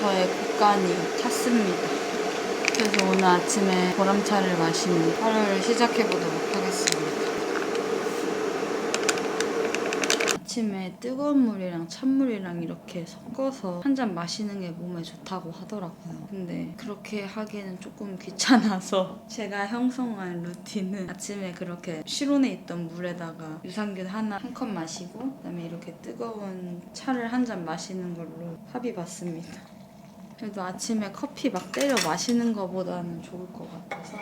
저의 곡간이 찼습니다. 그래서 오늘 아침에 보람차를 마시는 하루를 시작해보도록 하겠습니다. 아침에 뜨거운 물이랑 찬물이랑 이렇게 섞어서 한 잔 마시는 게 몸에 좋다고 하더라고요. 근데 그렇게 하기에는 조금 귀찮아서 제가 형성한 루틴은 아침에 그렇게 실온에 있던 물에다가 유산균 한 컵 마시고 그다음에 이렇게 뜨거운 차를 한 잔 마시는 걸로 합의봤습니다. 그래도 아침에 커피 막 때려 마시는 것보다는 좋을 것 같아서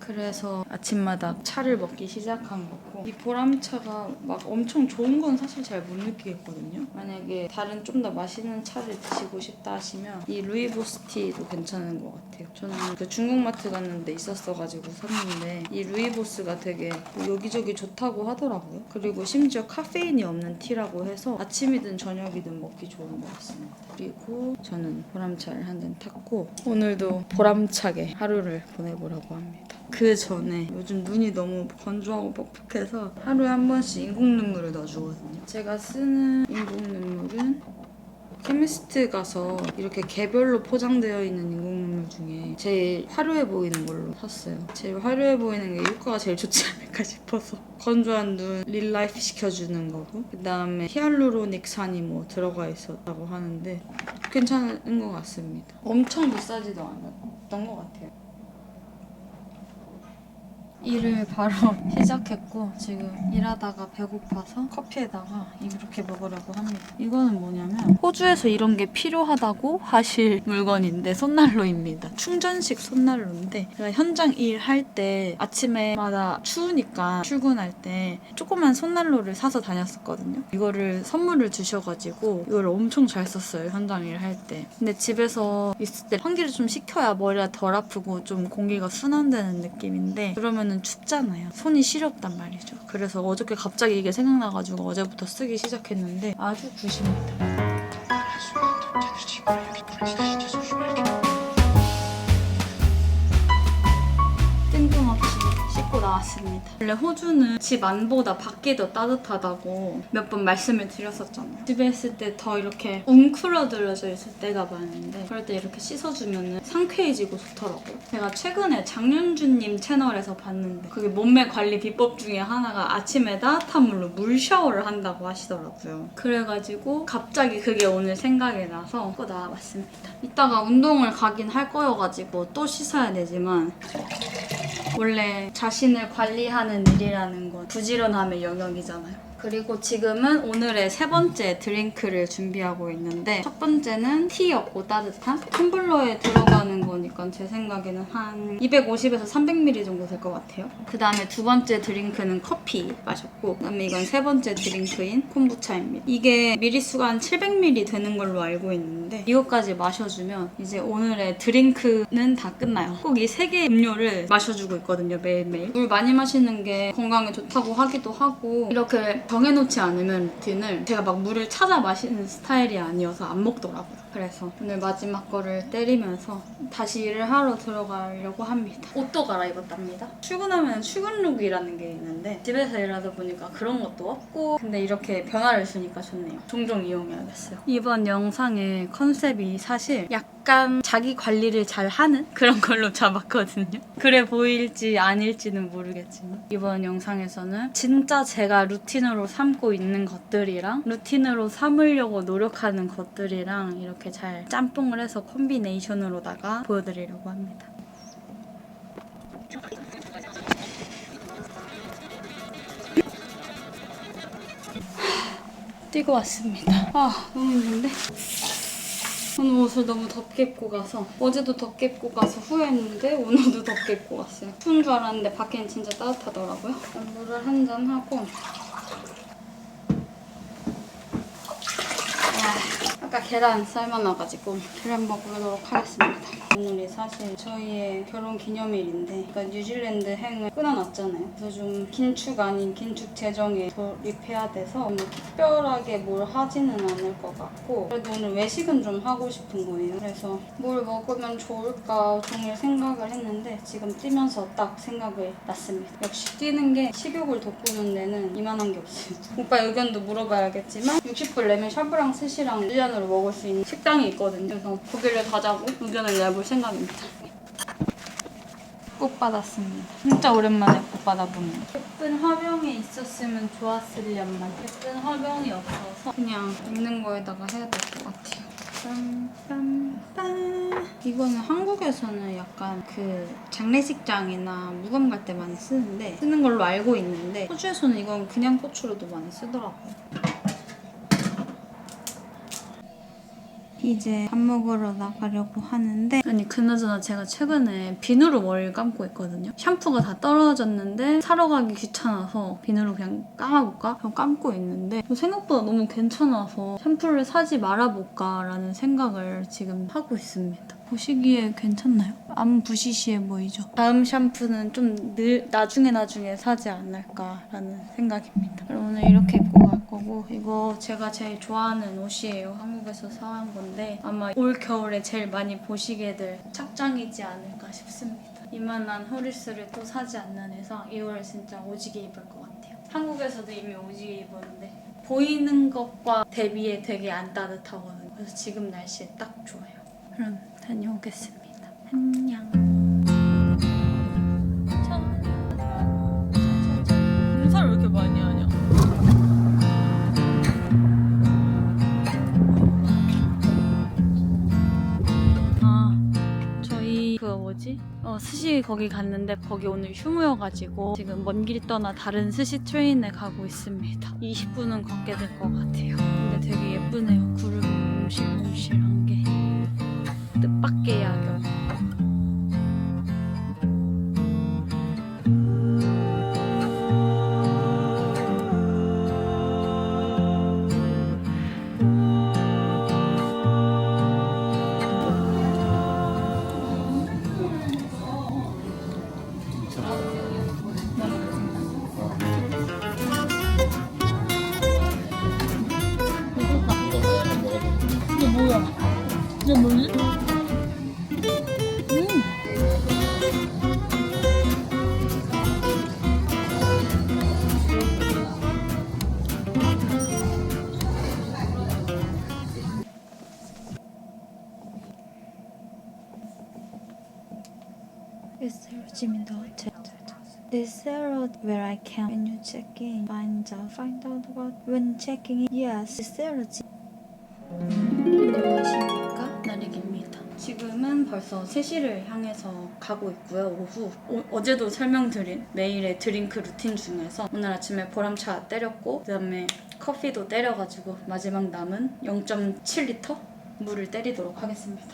그래서 아침마다 차를 먹기 시작한 거고, 이 보람차가 막 엄청 좋은 건 사실 잘 못 느끼겠거든요. 만약에 다른 좀 더 맛있는 차를 드시고 싶다 하시면 이 루이보스티도 괜찮은 것 같아요. 저는 그 중국마트 갔는데 있었어가지고 샀는데 이 루이보스가 되게 뭐 여기저기 좋다고 하더라고요. 그리고 심지어 카페인이 없는 티라고 해서 아침이든 저녁이든 먹기 좋은 것 같습니다. 그리고 저는 보람차를 한 잔 탔고 오늘도 보람차게 하루를 보내보려고 합니다. 그 전에 요즘 눈이 너무 건조하고 뻑뻑해서 하루에 한 번씩 인공 눈물을 넣어주거든요. 제가 쓰는 인공 눈물은 케미스트 가서 이렇게 개별로 포장되어 있는 인공 눈물 중에 제일 화려해 보이는 걸로 샀어요. 제일 화려해 보이는 게 효과가 제일 좋지 않을까 싶어서. 건조한 눈 릴라이프 시켜주는 거고, 그 다음에 히알루로닉산이 뭐 들어가 있었다고 하는데 괜찮은 것 같습니다. 엄청 비싸지도 않았던 것 같아요. 일을 바로 시작했고 지금 일하다가 배고파서 커피에다가 이렇게 먹으려고 합니다. 이거는 뭐냐면 호주에서 이런 게 필요하다고 하실 물건인데 손난로입니다. 충전식 손난로인데 제가 현장 일할 때 아침에마다 추우니까 출근할 때 조그만 손난로를 사서 다녔었거든요. 이거를 선물을 주셔가지고 이걸 엄청 잘 썼어요. 현장 일할 때. 근데 집에서 있을 때 환기를 좀 시켜야 머리가 덜 아프고 좀 공기가 순환되는 느낌인데 그러면은 춥잖아요. 손이 시렵단 말이죠. 그래서 어저께 갑자기 이게 생각나가지고 어제부터 쓰기 시작했는데 아주 굿입니다. 뜬금없이 씻고 나왔습니다. 원래 호주는 집 안보다 밖이 더 따뜻하다고 몇 번 말씀을 드렸었잖아요. 집에 있을 때 더 이렇게 웅크러들어져 있을 때가 많은데 그럴 때 이렇게 씻어주면 상쾌해지고 좋더라고요. 제가 최근에 장윤주님 채널에서 봤는데 그게 몸매 관리 비법 중에 하나가 아침에 따뜻한 물로 물 샤워를 한다고 하시더라고요. 그래가지고 갑자기 그게 오늘 생각이 나서 씻고 나와봤습니다. 이따가 운동을 가긴 할 거여가지고 또 씻어야 되지만 원래 자신을 관리하는 일이라는 건 부지런함의 영역이잖아요. 그리고 지금은 오늘의 세 번째 드링크를 준비하고 있는데 첫 번째는 티였고 따뜻한 텀블러에 들어가는 거니까 제 생각에는 한 250에서 300ml 정도 될 것 같아요. 그 다음에 두 번째 드링크는 커피 마셨고 그 다음에 이건 세 번째 드링크인 콤부차입니다. 이게 미리수가 한 700ml 되는 걸로 알고 있는데 이것까지 마셔주면 이제 오늘의 드링크는 다 끝나요. 꼭 이 세 개의 음료를 마셔주고 있거든요. 매일매일. 물 많이 마시는 게 건강에 좋다고 하기도 하고 이렇게 정해놓지 않으면 루틴을 제가 막 물을 찾아 마시는 스타일이 아니어서 안 먹더라고요. 그래서 오늘 마지막 거를 때리면서 다시 일을 하러 들어가려고 합니다. 옷도 갈아입었답니다. 출근하면 출근룩이라는 게 있는데 집에서 일하다 보니까 그런 것도 없고 근데 이렇게 변화를 주니까 좋네요. 종종 이용해야겠어요. 이번 영상의 컨셉이 사실 약간 자기 관리를 잘 하는 그런 걸로 잡았거든요. 그래 보일지 아닐지는 모르겠지만 이번 영상에서는 진짜 제가 루틴으로 삼고 있는 것들이랑 루틴으로 삼으려고 노력하는 것들이랑 이렇게 잘 짬뽕을 해서 콤비네이션으로다가 보여드리려고 합니다. 뛰고 왔습니다. 아 너무 힘든데? 오늘 옷을 너무 덥게 입고 가서 어제도 덥게 입고 가서 후회했는데 오늘도 덥게 입고 왔어요. 추운 줄 알았는데 밖에는 진짜 따뜻하더라고요. 물을 한 잔 하고 아까 계란 삶아놔가지고 계란 먹으도록 하겠습니다. 오늘이 사실 저희의 결혼 기념일인데 그러니까 뉴질랜드 행을 끊어놨잖아요. 그래서 좀 긴축 아닌 긴축 재정에 돌입해야 돼서 뭐 특별하게 뭘 하지는 않을 것 같고 그래도 오늘 외식은 좀 하고 싶은 거예요. 그래서 뭘 먹으면 좋을까 종일 생각을 했는데 지금 뛰면서 딱 생각을 났습니다. 역시 뛰는 게 식욕을 돋구는 데는 이만한 게 없어요. 오빠 의견도 물어봐야겠지만 60불 내면 샤브랑 스시랑 1년으로 먹을 수 있는 식당이 있거든요. 그래서 거기를 가자고 의견을 내볼 생각입니다. 꽃 받았습니다. 진짜 오랜만에 꽃 받아보네요. 예쁜 화병에 있었으면 좋았으련만 예쁜 화병이 없어서 그냥 있는 거에다가 해야 될 것 같아요. 빰빰빰. 이거는 한국에서는 약간 그 장례식장이나 무덤 갈 때 많이 쓰는데 쓰는 걸로 알고 있는데 호주에서는 이건 그냥 꽃으로도 많이 쓰더라고요. 이제 밥 먹으러 나가려고 하는데 아니 그나저나 제가 최근에 비누로 머리를 감고 있거든요. 샴푸가 다 떨어졌는데 사러 가기 귀찮아서 비누로 그냥 감아볼까? 그럼 감고 있는데 생각보다 너무 괜찮아서 샴푸를 사지 말아볼까 라는 생각을 지금 하고 있습니다. 보시기에 괜찮나요? 안 부시시해 보이죠? 다음 샴푸는 좀 나중에 사지 않을까라는 생각입니다. 그럼 오늘 이렇게 입고 갈 거고 이거 제가 제일 좋아하는 옷이에요. 한국에서 사온 건데 아마 올 겨울에 제일 많이 보시게 될 착장이지 않을까 싶습니다. 이만한 허리스를 또 사지 않는 이상 이걸 진짜 오지게 입을 것 같아요. 한국에서도 이미 오지게 입었는데 보이는 것과 대비해 되게 안 따뜻하거든요. 그래서 지금 날씨에 딱 좋아요. 그럼 다녀오겠습니다. 안녕. 공사를 왜 이렇게 많이 하냐? 저희 그 뭐지? 스시 거기 갔는데 거기 오늘 휴무여가지고 지금 먼 길 떠나 다른 스시 트레인에 가고 있습니다. 20분은 걷게 될 것 같아요. 근데 되게 예쁘네요. 구름이 몽실몽실한 게. 뜻밖의 야경. 이게 뭐야? 이게 뭐지? Is there a gym in the hotel? Is there a where I can when you check in find out what when checking in? Yes. Is there a gym? 안녕하십니까, 나릭입니다. 지금은 벌써 3시를 향해서 가고 있고요. 오후 어제도 설명드린 매일의 드링크 루틴 중에서 오늘 아침에 보람차 때렸고 그다음에 커피도 때려가지고 마지막 남은 0.7리터 물을 때리도록 하겠습니다.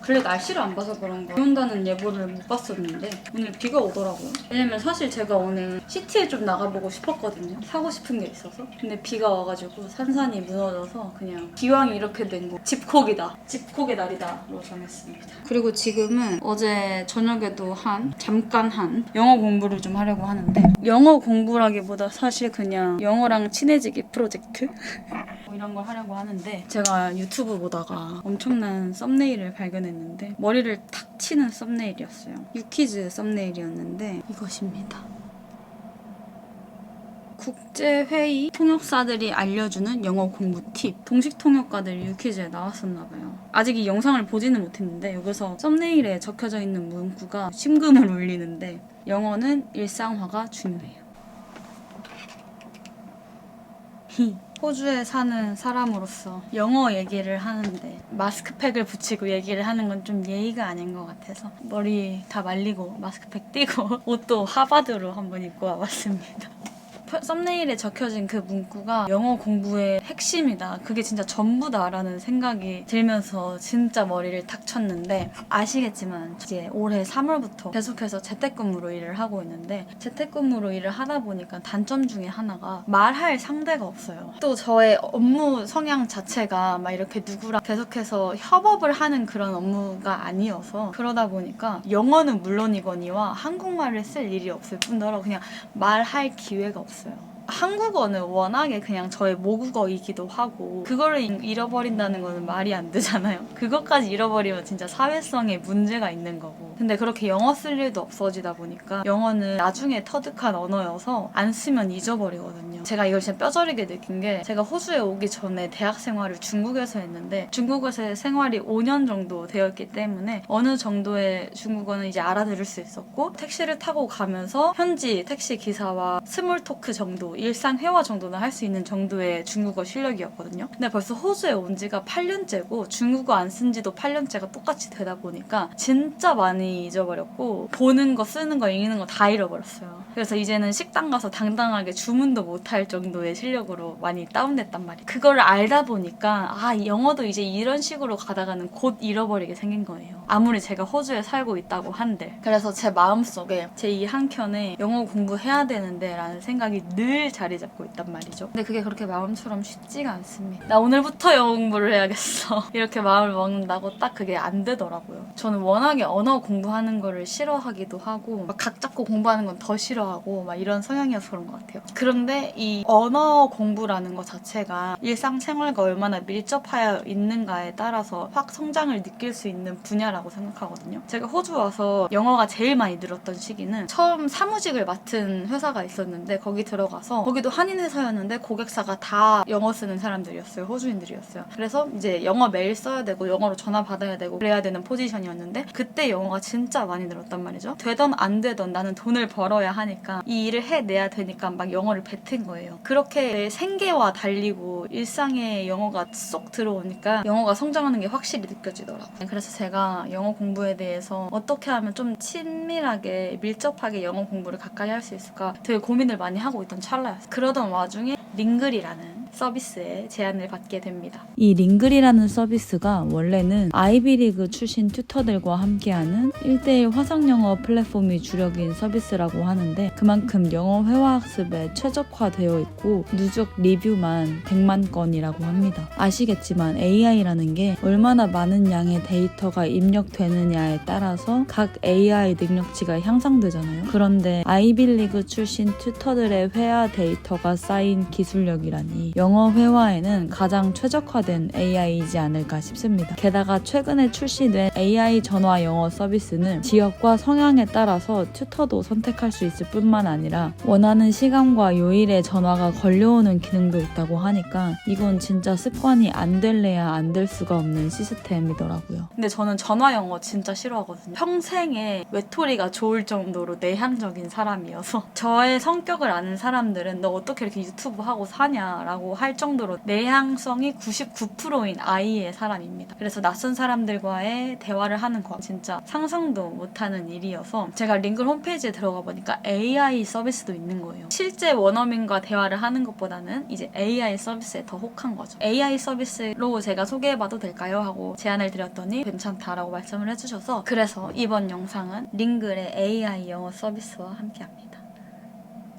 근래 날씨를 안 봐서 그런가 비 온다는 예보를 못 봤었는데 오늘 비가 오더라고요. 왜냐면 사실 제가 오늘 시티에 좀 나가보고 싶었거든요. 사고 싶은 게 있어서. 근데 비가 와가지고 산산이 무너져서 그냥 기왕이 이렇게 된 거 집콕이다. 집콕의 날이다로 정했습니다. 그리고 지금은 어제 저녁에도 잠깐 한 영어 공부를 좀 하려고 하는데 영어 공부라기보다 사실 그냥 영어랑 친해지기 프로젝트? 이런 걸 하려고 하는데 제가 유튜브 보다가 엄청난 썸네일을 발견했는데 머리를 탁 치는 썸네일이었어요. 유키즈 썸네일이었는데 이것입니다. 국제회의 통역사들이 알려주는 영어 공부 팁. 동식 통역가들 유퀴즈에 나왔었나봐요. 아직 이 영상을 보지는 못했는데 여기서 썸네일에 적혀져 있는 문구가 심금을 울리는데 영어는 일상화가 중요해요. 호주에 사는 사람으로서 영어 얘기를 하는데 마스크팩을 붙이고 얘기를 하는 건 좀 예의가 아닌 것 같아서 머리 다 말리고 마스크팩 띄고 옷도 하바드로 한번 입고 와봤습니다. 썸네일에 적혀진 그 문구가 영어 공부의 핵심이다. 그게 진짜 전부다라는 생각이 들면서 진짜 머리를 탁 쳤는데 아시겠지만 이제 올해 3월부터 계속해서 재택근무로 일을 하고 있는데 재택근무로 일을 하다 보니까 단점 중에 하나가 말할 상대가 없어요. 또 저의 업무 성향 자체가 막 이렇게 누구랑 계속해서 협업을 하는 그런 업무가 아니어서 그러다 보니까 영어는 물론이거니와 한국말을 쓸 일이 없을 뿐더러 그냥 말할 기회가 없어요. 한국어는 워낙에 그냥 저의 모국어이기도 하고 그거를 잃어버린다는 거는 말이 안 되잖아요. 그것까지 잃어버리면 진짜 사회성에 문제가 있는 거고 근데 그렇게 영어 쓸 일도 없어지다 보니까 영어는 나중에 터득한 언어여서 안 쓰면 잊어버리거든요. 제가 이걸 진짜 뼈저리게 느낀 게 제가 호주에 오기 전에 대학 생활을 중국에서 했는데 중국에서의 생활이 5년 정도 되었기 때문에 어느 정도의 중국어는 이제 알아들을 수 있었고 택시를 타고 가면서 현지 택시 기사와 스몰 토크 정도 일상 회화 정도는 할 수 있는 정도의 중국어 실력이었거든요. 근데 벌써 호주에 온 지가 8년째고 중국어 안 쓴 지도 8년째가 똑같이 되다 보니까 진짜 많이 잊어버렸고 보는 거, 쓰는 거, 읽는 거 다 잃어버렸어요. 그래서 이제는 식당 가서 당당하게 주문도 못할 정도의 실력으로 많이 다운됐단 말이에요. 그걸 알다 보니까 아, 영어도 이제 이런 식으로 가다가는 곧 잃어버리게 생긴 거예요. 아무리 제가 호주에 살고 있다고 한들. 그래서 제 마음속에 제 이 한켠에 영어 공부해야 되는데 라는 생각이 늘 자리 잡고 있단 말이죠. 근데 그게 그렇게 마음처럼 쉽지가 않습니다. 나 오늘부터 영어 공부를 해야겠어. 이렇게 마음을 먹는다고 딱 그게 안 되더라고요. 저는 워낙에 언어 공부하는 거를 싫어하기도 하고 막 각 잡고 공부하는 건 더 싫어하고 막 이런 성향이어서 그런 것 같아요. 그런데 이 언어 공부라는 것 자체가 일상생활과 얼마나 밀접하여 있는가에 따라서 확 성장을 느낄 수 있는 분야라고 생각하거든요. 제가 호주 와서 영어가 제일 많이 늘었던 시기는 처음 사무직을 맡은 회사가 있었는데 거기 들어가서 거기도 한인 회사였는데 고객사가 다 영어 쓰는 사람들이었어요. 호주인들이었어요. 그래서 이제 영어 메일 써야 되고 영어로 전화 받아야 되고 그래야 되는 포지션이었는데 그때 영어가 진짜 많이 늘었단 말이죠. 되던 안 되던 나는 돈을 벌어야 하니까 이 일을 해내야 되니까 막 영어를 뱉은 거예요. 그렇게 내 생계와 달리고 일상에 영어가 쏙 들어오니까 영어가 성장하는 게 확실히 느껴지더라고요. 그래서 제가 영어 공부에 대해서 어떻게 하면 좀 친밀하게 밀접하게 영어 공부를 가까이 할 수 있을까 되게 고민을 많이 하고 있던 찰나였어요. 그러던 와중에 링글이라는 서비스에 제안을 받게 됩니다. 이 링글이라는 서비스가 원래는 아이비리그 출신 튜터들과 함께하는 1:1 화상영어 플랫폼이 주력인 서비스라고 하는데 그만큼 영어 회화학습에 최적화되어 있고 누적 리뷰만 100만 건이라고 합니다. 아시겠지만 AI라는 게 얼마나 많은 양의 데이터가 입력되느냐에 따라서 각 AI 능력치가 향상되잖아요. 그런데 아이비리그 출신 튜터들의 회화 데이터가 쌓인 기술력이라니 영어 회화에는 가장 최적화된 AI이지 않을까 싶습니다. 게다가 최근에 출시된 AI 전화 영어 서비스는 지역과 성향에 따라서 튜터도 선택할 수 있을 뿐만 아니라 원하는 시간과 요일에 전화가 걸려오는 기능도 있다고 하니까 이건 진짜 습관이 안 될래야 안 될 수가 없는 시스템이더라고요. 근데 저는 전화 영어 진짜 싫어하거든요. 평생에 외톨이가 좋을 정도로 내향적인 사람이어서 저의 성격을 아는 사람들은 너 어떻게 이렇게 유튜브 하고 사냐라고 할 정도로 내향성이 99%인 아이의 사람입니다. 그래서 낯선 사람들과의 대화를 하는 거 진짜 상상도 못하는 일이어서 제가 링글 홈페이지에 들어가 보니까 AI 서비스도 있는 거예요. 실제 원어민과 대화를 하는 것보다는 이제 AI 서비스에 더 혹한 거죠. AI 서비스로 제가 소개해봐도 될까요? 하고 제안을 드렸더니 괜찮다라고 말씀을 해주셔서 그래서 이번 영상은 링글의 AI 영어 서비스와 함께합니다.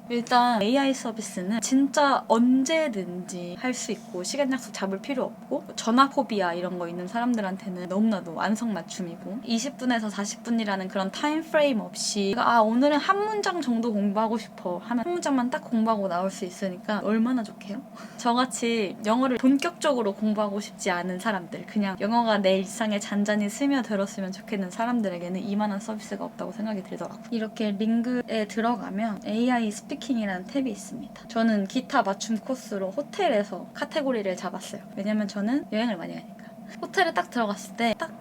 일단 AI 서비스는 진짜 언제든지 할 수 있고 시간 약속 잡을 필요 없고 전화 포비아 이런 거 있는 사람들한테는 너무나도 안성맞춤이고 20분에서 40분이라는 그런 타임 프레임 없이 아 오늘은 한 문장 정도 공부하고 싶어 하면 한 문장만 딱 공부하고 나올 수 있으니까 얼마나 좋게요? 저같이 영어를 본격적으로 공부하고 싶지 않은 사람들 그냥 영어가 내 일상에 잔잔히 스며들었으면 좋겠는 사람들에게는 이만한 서비스가 없다고 생각이 들더라고요. 이렇게 링글에 들어가면 AI 스피킹이라는 탭이 있습니다. 저는 기타 맞춤 코스로 호텔에서 카테고리를 잡았어요. 왜냐면 저는 여행을 많이 가니까. 호텔에 딱 들어갔을 때 딱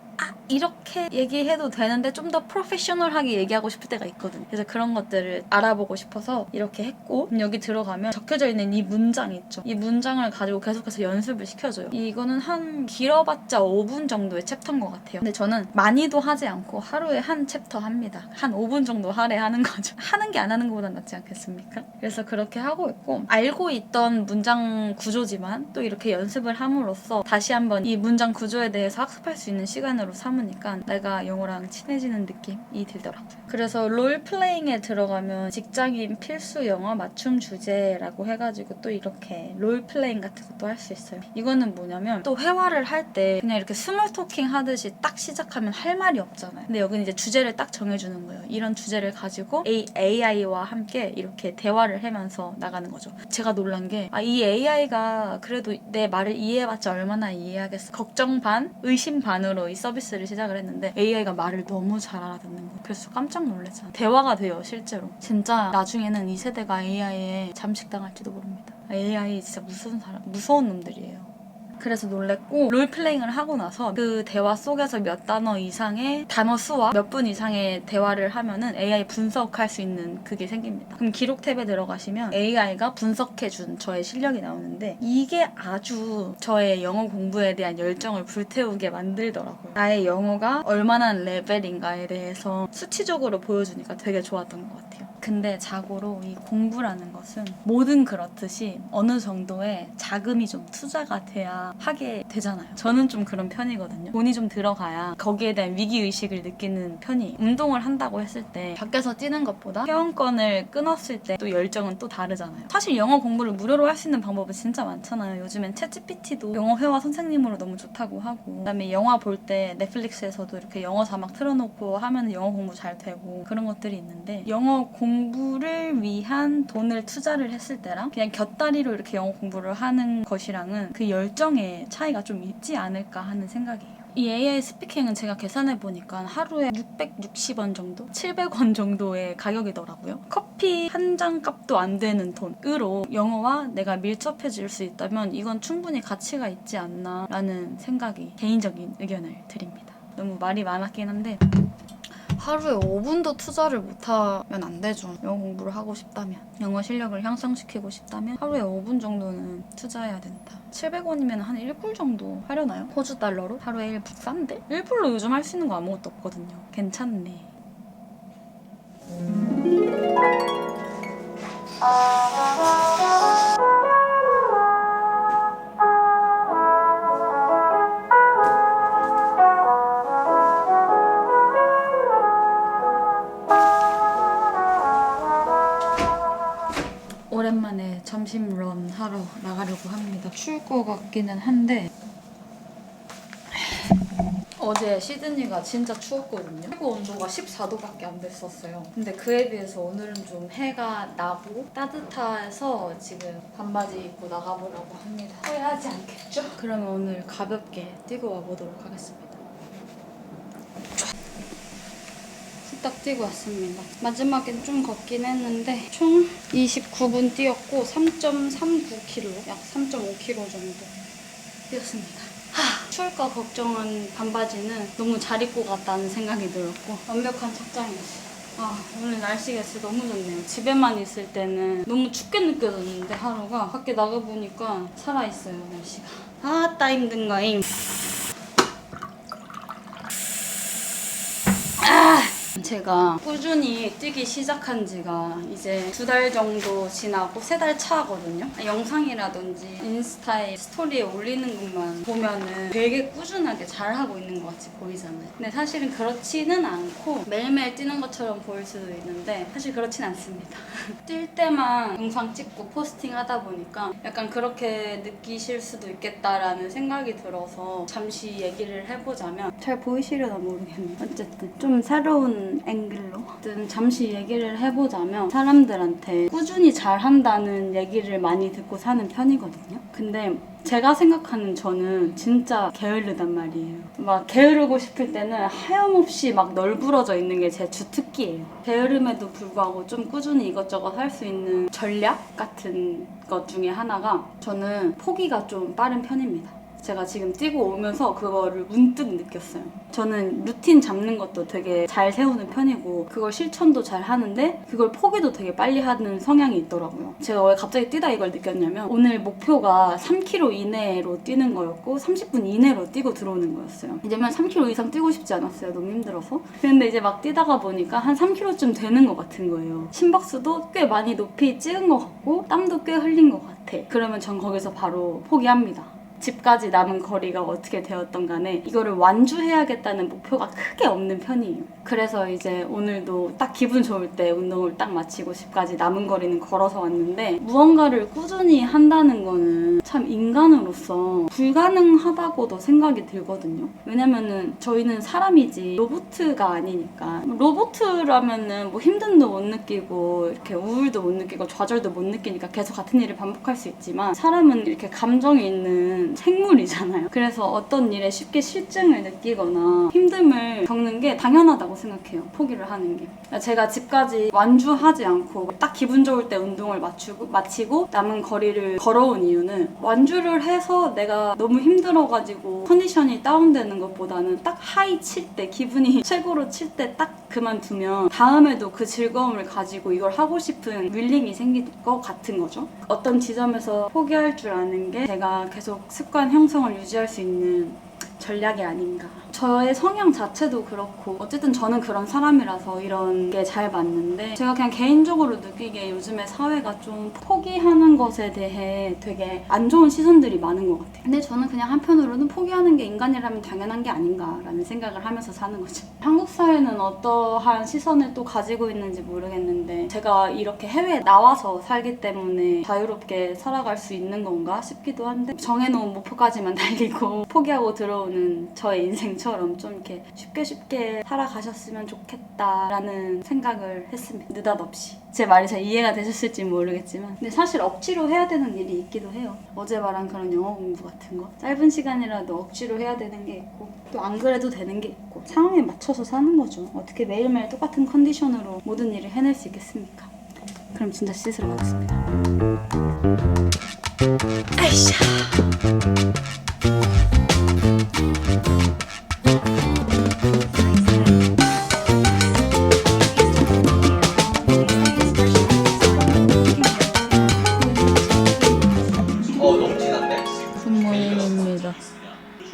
이렇게 얘기해도 되는데 좀 더 프로페셔널하게 얘기하고 싶을 때가 있거든요. 그래서 그런 것들을 알아보고 싶어서 이렇게 했고, 여기 들어가면 적혀져 있는 이 문장 있죠. 이 문장을 가지고 계속해서 연습을 시켜줘요. 이거는 한 길어봤자 5분 정도의 챕터인 것 같아요. 근데 저는 많이도 하지 않고 하루에 한 챕터 합니다. 한 5분 정도 하래 하는 거죠. 하는 게 안 하는 것보다 낫지 않겠습니까? 그래서 그렇게 하고 있고, 알고 있던 문장 구조지만 또 이렇게 연습을 함으로써 다시 한번 이 문장 구조에 대해서 학습할 수 있는 시간으로 삼으니까 내가 영어랑 친해지는 느낌이 들더라고요. 그래서 롤플레잉에 들어가면 직장인 필수 영어 맞춤 주제라고 해가지고 또 이렇게 롤플레잉 같은 것도 할 수 있어요. 이거는 뭐냐면 또 회화를 할 때 그냥 이렇게 스몰 토킹 하듯이 딱 시작하면 할 말이 없잖아요. 근데 여기는 이제 주제를 딱 정해주는 거예요. 이런 주제를 가지고 AI와 함께 이렇게 대화를 하면서 나가는 거죠. 제가 놀란 게 이 AI가 그래도 내 말을 이해해봤자 얼마나 이해하겠어. 걱정 반, 의심 반으로 이 서비스를 시작을 했는데 AI가 말을 너무 잘 알아듣는 거예요. 그래서 깜짝 놀랐잖아요. 대화가 돼요, 실제로. 진짜 나중에는 이 세대가 AI에 잠식당할지도 모릅니다. AI 진짜 무서운 놈들이에요. 그래서 놀랬고, 롤플레잉을 하고 나서 그 대화 속에서 몇 단어 이상의 단어 수와 몇 분 이상의 대화를 하면은 AI 분석할 수 있는 그게 생깁니다. 그럼 기록 탭에 들어가시면 AI가 분석해준 저의 실력이 나오는데, 이게 아주 저의 영어 공부에 대한 열정을 불태우게 만들더라고요. 나의 영어가 얼마나 레벨인가에 대해서 수치적으로 보여주니까 되게 좋았던 것 같아요. 근데 자고로 이 공부라는 것은 뭐든 그렇듯이 어느 정도의 자금이 좀 투자가 돼야 하게 되잖아요. 저는 좀 그런 편이거든요. 돈이 좀 들어가야 거기에 대한 위기의식을 느끼는 편이. 운동을 한다고 했을 때 밖에서 뛰는 것보다 회원권을 끊었을 때 또 열정은 또 다르잖아요. 사실 영어 공부를 무료로 할 수 있는 방법은 진짜 많잖아요. 요즘엔 챗GPT도 영어 회화 선생님으로 너무 좋다고 하고, 그다음에 영화 볼 때 넷플릭스에서도 이렇게 영어 자막 틀어놓고 하면 영어 공부 잘 되고 그런 것들이 있는데, 영어 공부를 위한 돈을 투자를 했을 때랑 그냥 곁다리로 이렇게 영어 공부를 하는 것이랑은 그 열정의 차이가 좀 있지 않을까 하는 생각이에요. 이 AI 스피킹은 제가 계산해보니까 하루에 660원 정도? 700원 정도의 가격이더라고요. 커피 한 잔 값도 안 되는 돈으로 영어와 내가 밀접해질 수 있다면 이건 충분히 가치가 있지 않나 라는 생각이, 개인적인 의견을 드립니다. 너무 말이 많았긴 한데 하루에 5분도 투자를 못하면 안 되죠. 영어 공부를 하고 싶다면, 영어 실력을 향상시키고 싶다면 하루에 5분 정도는 투자해야 된다. 700원이면 한 1불 정도 하려나요? 호주 달러로? 하루에 1불 싼데? 1불로 요즘 할 수 있는 거 아무것도 없거든요. 괜찮네. 오랜만에 점심 런 하러 나가려고 합니다. 추울 것 같기는 한데 어제 시드니가 진짜 추웠거든요. 최고 온도가 14도밖에 안 됐었어요. 근데 그에 비해서 오늘은 좀 해가 나고 따뜻해서 지금 반바지 입고 나가보려고 합니다. 후회하지 않겠죠? 그러면 오늘 가볍게 뛰고 와보도록 하겠습니다. 딱 뛰고 왔습니다. 마지막엔 좀 걷긴 했는데 총 29분 뛰었고 3.39km, 약 3.5km 정도 뛰었습니다. 추울까 걱정한 반바지는 너무 잘 입고 갔다는 생각이 들었고 완벽한 착장이었어요. 오늘 날씨가 진짜 너무 좋네요. 집에만 있을 때는 너무 춥게 느껴졌는데 하루가 밖에 나가보니까 살아있어요, 날씨가. 아따 힘든 거임. 제가 꾸준히 뛰기 시작한 지가 이제 2달 정도 지나고 3달 차거든요. 영상이라든지 인스타에 스토리에 올리는 것만 보면은 되게 꾸준하게 잘하고 있는 것 같이 보이잖아요. 근데 사실은 그렇지는 않고 매일매일 뛰는 것처럼 보일 수도 있는데 사실 그렇진 않습니다. 뛸 때만 영상 찍고 포스팅 하다 보니까 약간 그렇게 느끼실 수도 있겠다라는 생각이 들어서 잠시 얘기를 해보자면, 잘 보이시려나 모르겠네요. 어쨌든 좀 새로운 앵글로 잠시 얘기를 해보자면, 사람들한테 꾸준히 잘한다는 얘기를 많이 듣고 사는 편이거든요. 근데 제가 생각하는 저는 진짜 게으르단 말이에요. 막 게으르고 싶을 때는 하염없이 막 널브러져 있는 게 제 주특기예요. 게으름에도 불구하고 좀 꾸준히 이것저것 할 수 있는 전략 같은 것 중에 하나가, 저는 포기가 좀 빠른 편입니다. 제가 지금 뛰고 오면서 그거를 문득 느꼈어요. 저는 루틴 잡는 것도 되게 잘 세우는 편이고 그걸 실천도 잘 하는데 그걸 포기도 되게 빨리 하는 성향이 있더라고요. 제가 왜 갑자기 뛰다 이걸 느꼈냐면 오늘 목표가 3km 이내로 뛰는 거였고 30분 이내로 뛰고 들어오는 거였어요. 이제는 3km 이상 뛰고 싶지 않았어요. 너무 힘들어서. 근데 이제 막 뛰다가 보니까 한 3km쯤 되는 것 같은 거예요. 심박수도 꽤 많이 높이 찍은 것 같고 땀도 꽤 흘린 것 같아. 그러면 전 거기서 바로 포기합니다. 집까지 남은 거리가 어떻게 되었던 간에 이거를 완주해야겠다는 목표가 크게 없는 편이에요. 그래서 이제 오늘도 딱 기분 좋을 때 운동을 딱 마치고 집까지 남은 거리는 걸어서 왔는데 무언가를 꾸준히 한다는 거는 참 인간으로서 불가능하다고도 생각이 들거든요. 왜냐면은 저희는 사람이지 로봇가 아니니까. 로봇이라면은 뭐 힘듦도 못 느끼고 이렇게 우울도 못 느끼고 좌절도 못 느끼니까 계속 같은 일을 반복할 수 있지만 사람은 이렇게 감정이 있는 생물이잖아요. 그래서 어떤 일에 쉽게 실증을 느끼거나 힘듦을 겪는 게 당연하다고 생각해요. 포기를 하는 게. 제가 집까지 완주하지 않고 딱 기분 좋을 때 운동을 마치고 남은 거리를 걸어온 이유는 완주를 해서 내가 너무 힘들어가지고 컨디션이 다운되는 것보다는 딱 하이 칠 때 기분이 최고로 칠 때 딱 그만두면 다음에도 그 즐거움을 가지고 이걸 하고 싶은 윌링이 생길 것 같은 거죠. 어떤 지점에서 포기할 줄 아는 게 제가 계속 습관 형성을 유지할 수 있는 전략이 아닌가. 저의 성향 자체도 그렇고 어쨌든 저는 그런 사람이라서 이런 게 잘 맞는데 제가 그냥 개인적으로 느끼기에 요즘에 사회가 좀 포기하는 것에 대해 되게 안 좋은 시선들이 많은 것 같아요. 근데 저는 그냥 한편으로는 포기하는 게 인간이라면 당연한 게 아닌가라는 생각을 하면서 사는 거죠. 한국 사회는 어떠한 시선을 또 가지고 있는지 모르겠는데 제가 이렇게 해외에 나와서 살기 때문에 자유롭게 살아갈 수 있는 건가 싶기도 한데 정해놓은 목표까지만 달리고 포기하고 들어오는 저의 인생처럼 좀 이렇게 쉽게 살아가셨으면 좋겠다라는 생각을 했습니다. 느닷없이. 제 말이 잘 이해가 되셨을지 모르겠지만 근데 사실 억지로 해야 되는 일이 있기도 해요. 어제 말한 그런 영어 공부 같은 거 짧은 시간이라도 억지로 해야 되는 게 있고 또 안 그래도 되는 게 있고 상황에 맞춰서 사는 거죠. 어떻게 매일매일 똑같은 컨디션으로 모든 일을 해낼 수 있겠습니까? 그럼 진짜 씻으러 가겠습니다. 아이샤. 굿모닝입니다.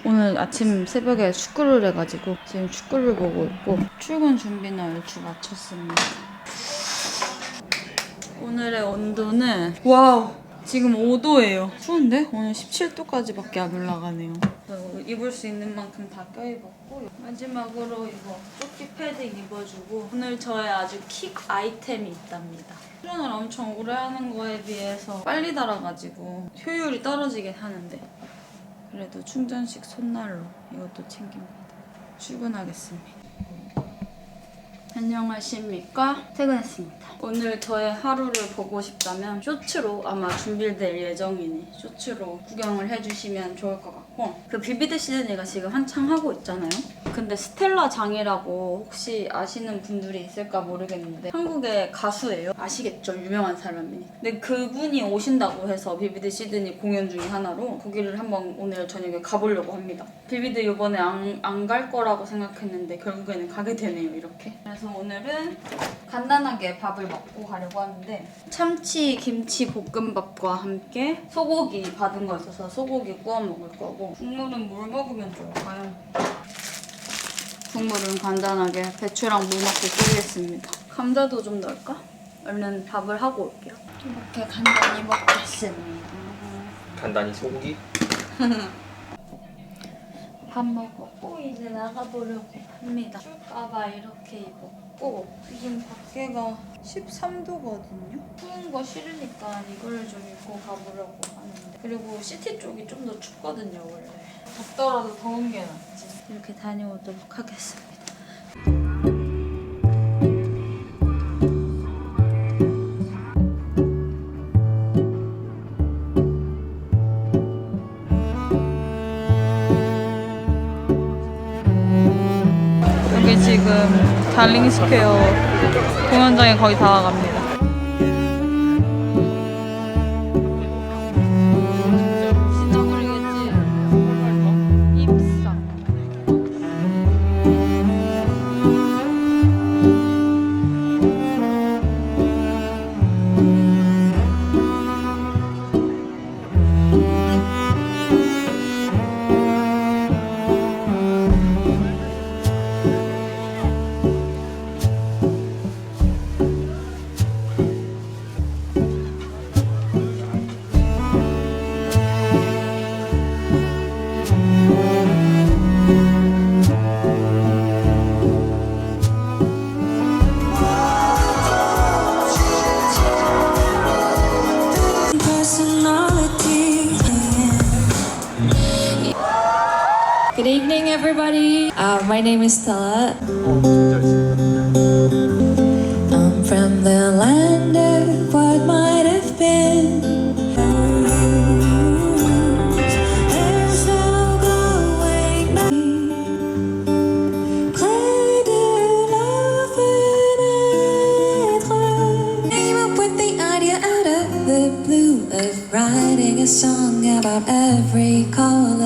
오늘 아침 새벽에 축구를 해가지고 지금 축구를 보고 있고 출근 준비는 얼추 마쳤습니다. 오늘의 온도는 와우 지금 5도예요. 추운데? 오늘 17도까지밖에 안 올라가네요. 입을 수 있는 만큼 다 껴입었고 마지막으로 이거 조끼 패딩 입어주고 오늘 저의 아주 킥 아이템이 있답니다. 출연을 엄청 오래 하는 거에 비해서 빨리 달아가지고 효율이 떨어지긴 하는데 그래도 충전식 손난로 이것도 챙깁니다. 출근하겠습니다. 안녕하십니까? 퇴근했습니다. 오늘 저의 하루를 보고 싶다면 쇼츠로 아마 준비될 예정이니 쇼츠로 구경을 해주시면 좋을 것 같고 그 비비드 시즌이가 지금 한창 하고 있잖아요. 근데 스텔라 장이라고 혹시 아시는 분들이 있을까 모르겠는데 한국의 가수예요. 아시겠죠? 유명한 사람이. 근데 그분이 오신다고 해서 비비드 시드니 공연 중에 하나로 거기를 한번 오늘 저녁에 가보려고 합니다. 비비드 이번에 안 갈 거라고 생각했는데 결국에는 가게 되네요. 이렇게. 그래서 오늘은 간단하게 밥을 먹고 가려고 하는데 참치 김치 볶음밥과 함께 소고기 받은 거 있어서 소고기 구워 먹을 거고 국물은 뭘 먹으면 좋을까요? 국물은 간단하게 배추랑 물 넣고 끓이겠습니다. 감자도 좀 넣을까? 얼른 밥을 하고 올게요. 이렇게 간단히 먹겠습니다. 간단히 소고기? 밥 먹었고 이제 나가보려고 합니다. 춥까봐 이렇게 입었고 지금 밖에가 13도거든요. 추운 거 싫으니까 이거를 좀 입고 가보려고 하는데 그리고 시티 쪽이 좀 더 춥거든요 원래. 덥더라도 더운 게 낫지. 이렇게 다녀오도록 하겠습니다. 여기 지금 달링 스퀘어 공연장에 거의 다 와갑니다. 진짜 모르겠지. my name is Stella. 진짜 I'm from the land of what might have been. There's no going back. Près de la fenêtre. Came up with the idea out of the blue of writing a song about every color